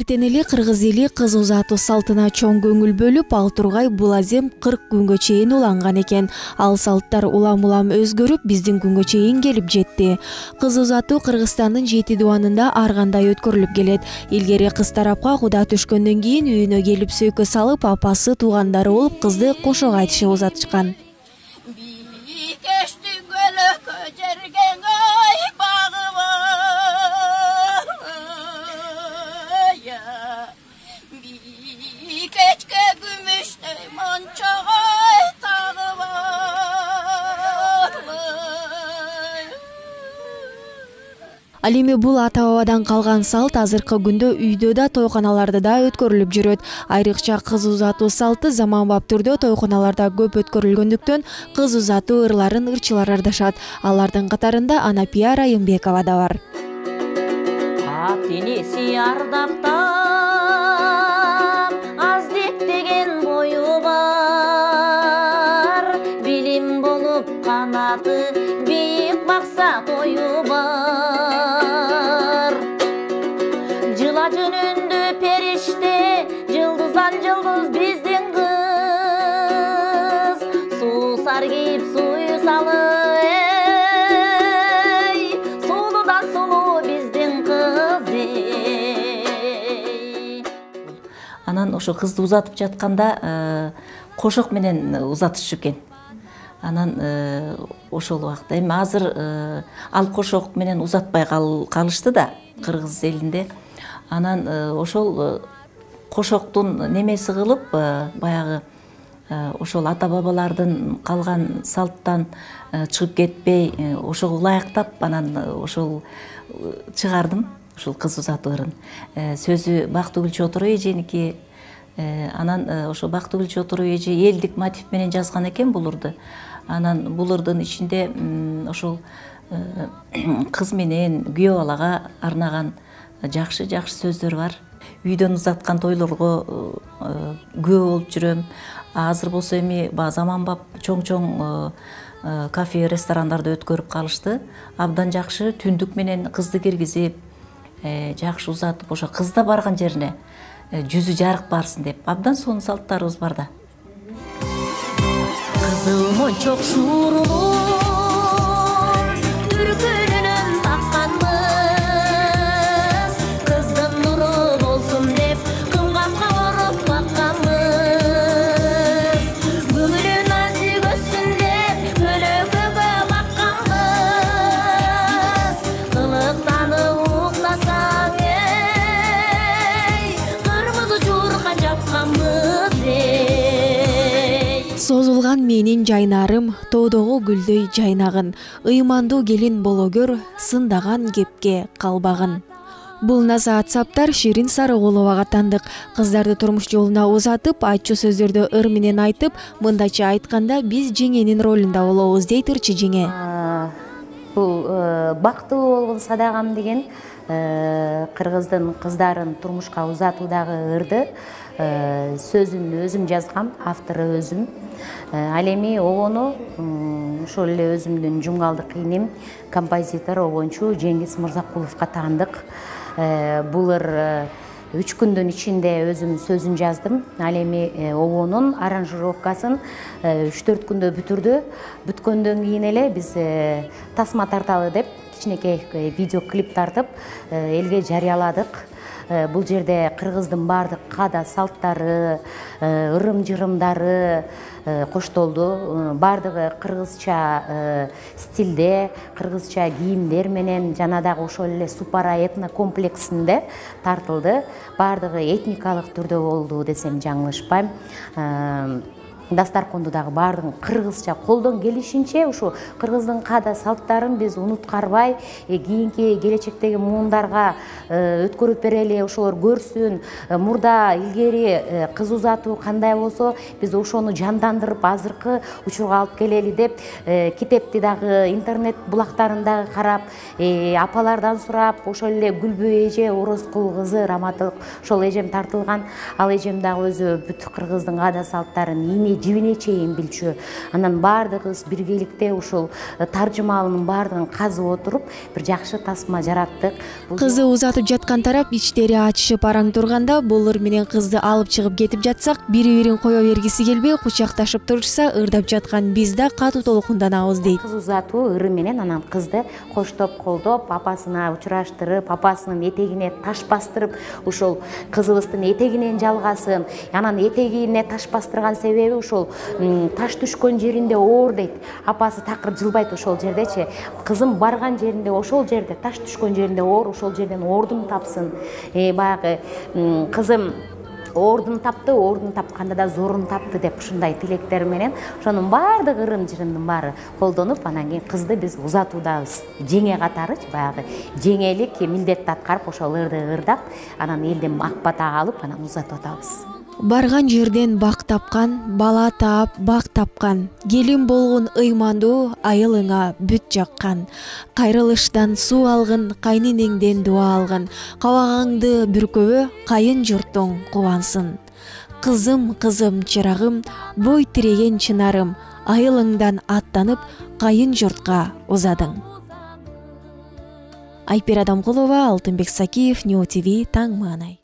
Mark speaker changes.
Speaker 1: Эртен эле кыргыз эли кыз узатуу салтына чоң көңүл бөлүп, ал тургай бул азем 40 күнгө чейин уланган экен. Ал салттар улам-улам өзгөрүп, биздин күнгө чейин келип жетти. Кыз узатуу Кыргызстандын 7 дубанында ар кандай өткөрүлүп келет. Илгери кыз тарапка куда түшкөндөн кийин үйүнө келип сөйкө салып, апасы, туугандары болуп кызды кошок айтышып узатышкан. Ал эми бул ата-бабадан калган салт азыркы күндө үйдө да, тойканаларда да өткөрүлүп жүрөт. Айрыкча кыз узатуу салты заманбап түрдө тойканаларда көп өткөрүлгөндүктөн кыз узатуу ырларын ырчылар ырдашат. Алардын катарында Анапия Райымбекова да бар.
Speaker 2: Ат энеси ардактап, аздек деген бою бар. Билим болуп канаты, бийик максат ою бар. Жыла жөнүндө периште, жылдыздан жылдыз биздин кыз. Суусар кийип суу салы, сулуудан сулуу биздин кыз. Анан ошо кызды узатып жатканда кошок менен узатышчу экен. Анан ошол убакта эми азыр ал кошок менен узатпай калышты да кыргыз элинде. Анан ошол кошоктун немеси кылып, баягы ошол ата-бабалардын калган салттан чыгып кетпей, ошого ылайыктап, анан ошол чыгардым, ошол кыз узатуу ырын. Сөзү Бактыгүл Чотур эженики. Анан ошо Бактыгүл Чотур эже элдик мотив менен жазган экен бул ырды. Анан бул ырдын ичинде ошол кыз менен күйөө балага арнаган жакшы сөздөр бар. Үйдөн узаткан тойлорго күбө болуп жүрөм. Азыр болсо эми заманбап чоң кафе, ресторандарда өткөрүп калышты. Абдан жакшы түндүк менен кызды киргизип, жакшы узатып, ошо кызда барган жерине жүзү жарык барсын деп, абдан сонун салттарыбыз бар да. Кызыл мончок шуурулуп, түркүнөн бакканбыз, кыздын нуру болсун деп, кымгапка оруп бакканбыз. Көңүлү назик өссүн деп, көлөкөгө бакканбыз. Кылыктаны уктасаң, кырмызы жуурка жапканбыз.
Speaker 1: Созулган менин жайнарым, тоодогу гүлдөй жайнагын, ыймандуу келин боло көр, сындаган кепке калбагын. Бул назаат саптар Ширин Сарыгуловага тандык. Кыздарды турмуш жолуна узатып, айтчу сөздөрдү ыр менен айтып, мындайча айтканда биз жеңенин ролунда болобуз, дейт ырчы жеңе.
Speaker 3: Бул бактылуу болгон садагам деген кыргыздын кыздарын турмушка узатуудагы ырды сөзүн өзүм жазгам, автору өзүм. Ал эми обону ошол эле өзүмдүн жумгалдык иним, композитор, обончу Жеңгиз Мырзакуловго таандык. Бул ыр 3 күндүн ичинде өзүм сөзүн жаздым. Ал эми обонун аранжировкасын 3-4 күндө бүтүрдү. Бүткөндөн кийин эле биз тасма тарталы деп кичинекей видеоклип тартып элге жарыяладык. Бул жерде кыргыздын баардык каада салттары, ырым-жырымдары коштолду. Баардыгы кыргызча стилде, кыргызча кийимдер менен, жана дагы ошол эле Супара этно комплексинде тартылды. Баардыгы этникалык түрдө болду десем жаңылышпайм. Дастарконду дагы баардыгын кыргызча колдон келишинче ушу кыргыздын каада салттарын биз унуткарбай, кийинки келечектеги муундарга өткөрүп берели, ошолор көрсүн. Мурда илгери кыз узатуу кандай болсо, биз ошону жандандырып азыркы учурга алып келели деп, китепти дагы интернет булактарында карап, апалардан сурап, ошол эле Гүлбөй эже, Орозкул кызы, раматылык ошол эжем тартылган. Ал эжем дагы өзү бүт кыргыздын каада салттарын ине жибине чейин билчү. Анан баардыгыбыз биргеликте ушул таржымалынын баардыгын казып отуруп бир жакшы тасма жараттык.
Speaker 1: Кызы узатып жаткан тарап ичтери ачышып араң турганда болор менен кызды алып чыгып кетип жатсак, бири-бирин кое бергиси келбей кучакташып турушса, ырдап жаткан биз да катуу толкунданабыз дейт.
Speaker 3: Кыз узатуу ыры менен анан кызды коштоп колдоп, апасына учураштырып, апасынын этегине таш бастырып, ушул кызыбыздын этегинен жалгасын. Анан этегине таш бастырган себеби ушул таш түшкөн жеринде оор дейт. Апасы такыр жылбайт ошол жердечи. Кызым барган жеринде ошол жерде таш түшкөн жеринде оор, ошол жерден оордун тапсын. Баягы кызым оордун тапты, оордун тапканда да зорун тапты деп ушундай тилектер менен ошонун баардык ырым-жырымдын баары колдонуп, анан кийин кызды биз узатуудабыз. Жеңе катарычы баягы жеңелик милдетти аткарып ошол ырды ырдап, анан элден ак бата алып, анан узатып атабыз.
Speaker 1: Барган жерден бак тапкан, бала таап бак тапкан, келин болгон ыймандуу айылыңа бүт жаккан. Кайрылыштан суу алгын, кайненеңден дуа алгын, кабагыңды бүркөбө, кайын журтуң кубансын. Кызым, кызым, чырагым, бой тиреген чынарым, айылыңдан аттанып, кайын журтка узадың. Айпер Адамкулова, Алтынбек Сакиев, Ньюс ТВ, Таң Маанай.